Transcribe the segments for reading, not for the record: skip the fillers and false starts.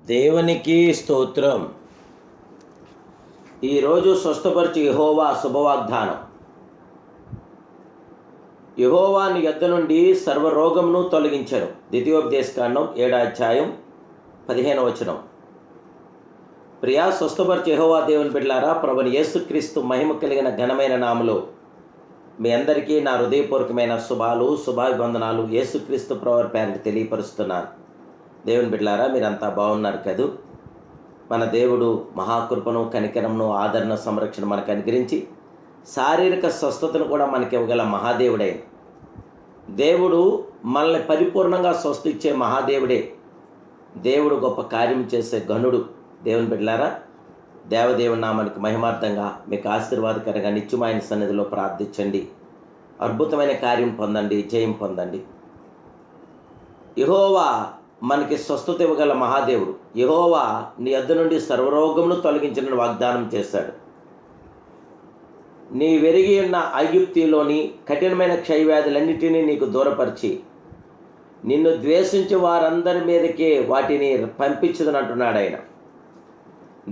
దేవునికి స్తోత్రం. ఈరోజు స్వస్థపరిచి యెహోవా శుభవాగ్దానం. యెహోవా నీ యొద్ద నుండి సర్వరోగమును తొలగించెను. ద్వితీయోపదేశకాండం 7వ అధ్యాయం 15వ వచనం. ప్రియా స్వస్థపరిచి యెహోవా దేవుని బిడ్డలారా, ప్రభువైన యేసుక్రీస్తు మహిమ కలిగిన ఘనమైన నామములో మీ అందరికీ నా హృదయపూర్వకమైన శుభాభివందనాలు యేసుక్రీస్తు ప్రభువు పేరిట తెలియపరుస్తున్నాను. దేవుని బిడ్డలారా, మీరంతా బాగున్నారు కదూ? మన దేవుడు మహాకృపను, కనికరమును, ఆదరణ, సంరక్షణ మనకు అనుగ్రహించి శారీరక స్వస్థతను కూడా మనకి ఇవ్వగల మహాదేవుడే. దేవుడు మనల్ని పరిపూర్ణంగా స్వస్థ ఇచ్చే మహాదేవుడే. దేవుడు గొప్ప కార్యం చేసే గనుడు. దేవుని బిడ్డలారా, దేవదేవుని నామానికి మహిమార్థంగా మీకు ఆశీర్వాదకరంగా నిత్యమైన సన్నిధిలో ప్రార్థించండి. అద్భుతమైన కార్యం పొందండి, జయం పొందండి. యెహోవా మనకి స్వస్థత ఇవ్వగల మహాదేవుడు. యెహోవా నీ యొద్ద నుండి సర్వరోగమును తొలగించిన వాగ్దానం చేశాడు. నీ వెరిగి ఉన్న ఐగుప్తిలోని కఠినమైన క్షయవ్యాధులన్నిటినీ నీకు దూరపరిచి నిన్ను ద్వేషించి వారందరి మీదకే వాటిని పంపించదనంటున్నాడు ఆయన.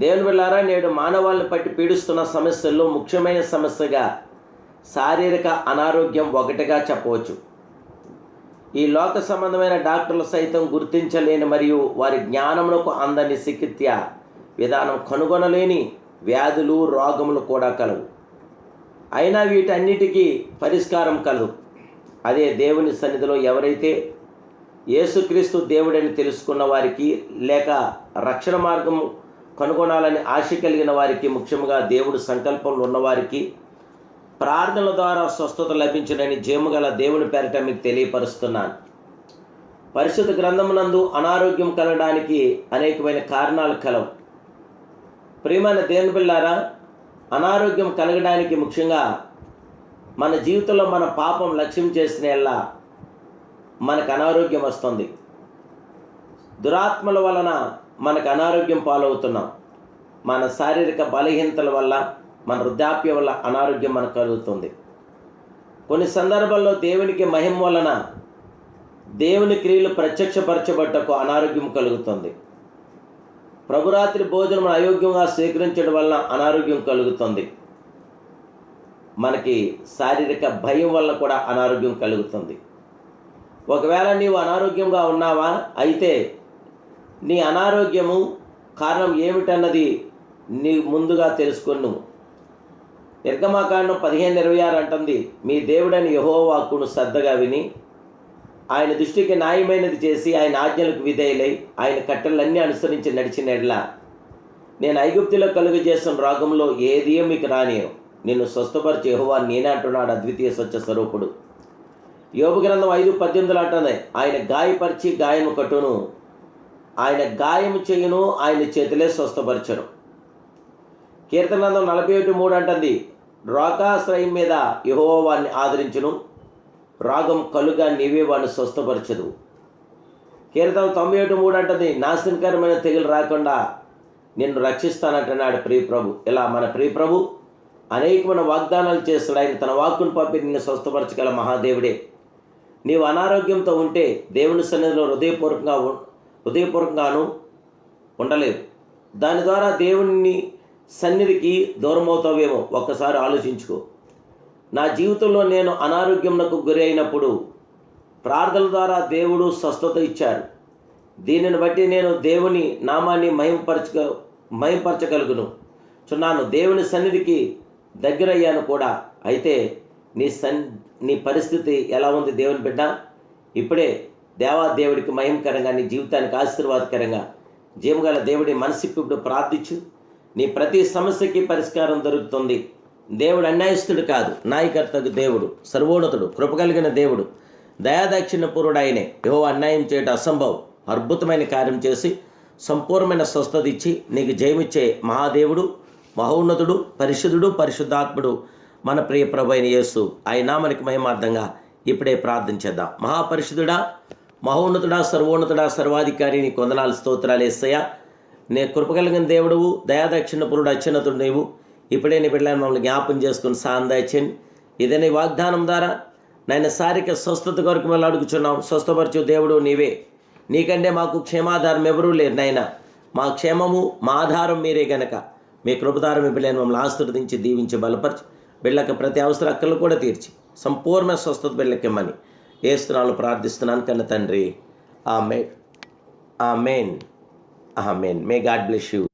దేవుని బిడ్డలారా, నేడు మానవాళ్ళని పట్టి పీడిస్తున్న సమస్యల్లో ముఖ్యమైన సమస్యగా శారీరక అనారోగ్యం ఒకటిగా చెప్పవచ్చు. ఈ లోక సంబంధమైన డాక్టర్లు సైతం గుర్తించలేని మరియు వారి జ్ఞానమునకు అందని చికిత్స విధానం కనుగొనలేని వ్యాధులు, రోగములు కూడా కలవు. అయినా వీటన్నిటికీ పరిష్కారం కలదు. అదే దేవుని సన్నిధిలో ఎవరైతే యేసుక్రీస్తు దేవుడని తెలుసుకున్న వారికి, లేక రక్షణ మార్గం కనుగొనాలని ఆశ కలిగిన వారికి, ముఖ్యంగా దేవుడు సంకల్పంలో ఉన్నవారికి ప్రార్థనల ద్వారా స్వస్థత లభించునని జీవముగల దేవుని పేరిట మీకు తెలియపరుస్తున్నాను. పరిశుద్ధ గ్రంథమునందు అనారోగ్యం కలగడానికి అనేకమైన కారణాలు కలవు. ప్రియమైన దేవుని బిడ్డలారా, అనారోగ్యం కలగడానికి ముఖ్యంగా మన జీవితంలో మన పాపం లక్ష్యం చేసిన మనకు అనారోగ్యం వస్తుంది. దురాత్మల వలన మనకు అనారోగ్యం పాలవుతున్నాం. మన శారీరక బలహీనతల వల్ల, మన వృద్ధాప్యం వల్ల అనారోగ్యం మనకు కలుగుతుంది. కొన్ని సందర్భాల్లో దేవునికి మహిమ వలన దేవుని క్రియలు ప్రత్యక్షపరచబట్టకు అనారోగ్యం కలుగుతుంది. ప్రభురాత్రి భోజనం అయోగ్యంగా స్వీకరించడం వలన అనారోగ్యం కలుగుతుంది. మనకి శారీరక భయం వల్ల కూడా అనారోగ్యం కలుగుతుంది. ఒకవేళ నీవు అనారోగ్యంగా ఉన్నావా, అయితే నీ అనారోగ్యము కారణం ఏమిటన్నది నీ ముందుగా తెలుసుకొని నువ్వు. నిర్గమాకాండం 15:26 అంటుంది, మీ దేవుడని యెహోవా వాక్కును శ్రద్ధగా విని ఆయన దృష్టికి న్యాయమైనది చేసి ఆయన ఆజ్ఞలకు విధేయులై ఆయన కట్టెలన్నీ అనుసరించి నడిచిన ఎడల నేను ఐగుప్తులో కలుగు చేసిన రోగంలో ఏది మీకు రానియను. నిన్ను స్వస్థపరిచి యెహోవా నేనే అంటున్నాడు అద్వితీయ స్వచ్ఛ స్వరూపుడు. యోబు గ్రంథం 5:18 అంటుంది, ఆయన గాయపరిచి గాయము కట్టును, ఆయన గాయము చేయును, ఆయన చేతులే స్వస్థపరచను. కీర్తన గ్రంథం 41:3 అంటుంది, రోగాశ్రయం మీద యెహోవా వారిని ఆదరించును, రోగం కలుగా నీవే వాడిని స్వస్థపరచదు. కీర్తన 91:3 అంటుంది, నాశనకరమైన తెగులు రాకుండా నిన్ను రక్షిస్తానంటున్నాడు ప్రియప్రభు. ఇలా మన ప్రియప్రభు అనేకమైన వాగ్దానాలు చేస్తాడు. ఆయన తన వాక్కును పంపి నిన్ను స్వస్థపరచగల మహాదేవుడే. నీవు అనారోగ్యంతో ఉంటే దేవుని సన్నిధిలో హృదయపూర్వకంగాను ఉండలేవు. దాని ద్వారా దేవుని సన్నిధికి దూరమవుతావేమో. ఒక్కసారి ఆలోచించుకో. నా జీవితంలో నేను అనారోగ్యంకు గురి అయినప్పుడు ప్రార్థన ద్వారా దేవుడు స్వస్థత ఇచ్చారు. దీనిని బట్టి నేను దేవుని నామాన్ని మహింపరచగలుగును చున్నాను. దేవుని సన్నిధికి దగ్గరయ్యాను కూడా. అయితే నీ పరిస్థితి ఎలా ఉంది దేవుని బిడ్డ? ఇప్పుడే దేవుడికి మహిమకరంగా, నీ జీవితానికి ఆశీర్వాదకరంగా జీవగల దేవుడి మనసిప్పుడు ప్రార్థించు. నీ ప్రతి సమస్యకి పరిష్కారం దొరుకుతుంది. దేవుడు అన్యాయస్తుడు కాదు, న్యాయకర్తకు దేవుడు, సర్వోన్నతుడు, కృపగలిగిన దేవుడు, దయాదాక్షిణ్యపూర్వుడు ఆయనే. యెహోవా అన్యాయం చేయడం అసంభవం. అద్భుతమైన కార్యం చేసి సంపూర్ణమైన స్వస్థత ఇచ్చి నీకు జయమిచ్చే మహాదేవుడు, మహోన్నతుడు, పరిశుద్ధుడు, పరిశుద్ధాత్ముడు మన ప్రియ ప్రభు అయిన యేసు. ఆయన నామానికి మహిమార్థంగా ఇప్పుడే ప్రార్థించేద్దాం. మహాపరిశుద్ధుడా, మహోన్నతుడా, సర్వోన్నతుడా, సర్వాధికారి, నీ కొందనాలు స్తోత్రాలు యేసయ్యా. నే కృపగలిగిన దేవుడువు, దయాదాక్షిణ్యపూర్వుడు, అత్యున్నతుడు నీవు. ఇప్పుడే నీ బిడ్డలను మమ్మల్ని జ్ఞాపం చేసుకుని సాందాయిచ్చండి. ఇదే నీ వాగ్దానం ద్వారా నాయన శారీరక స్వస్థత కొరకు మిమ్మల్ని అడుగుచున్నాం. స్వస్థపరచు దేవుడు నీవే. నీకంటే మాకు క్షేమాధారం ఎవరూ లేరు నాయన. మా క్షేమము మా ఆధారం మీరే గనక మీ కృపధారం మీ బిడ్డలను మమ్మల్ని ఆశీర్వదించి దీవించి బలపరిచి బిడ్డలకు ప్రతి అవసర అక్కలు కూడా తీర్చి సంపూర్ణ స్వస్థత బిడ్డలకిమ్మని ఏస్తున్నాను ప్రార్థిస్తున్నాను కన్న తండ్రి. Amen amen amen. May God bless you.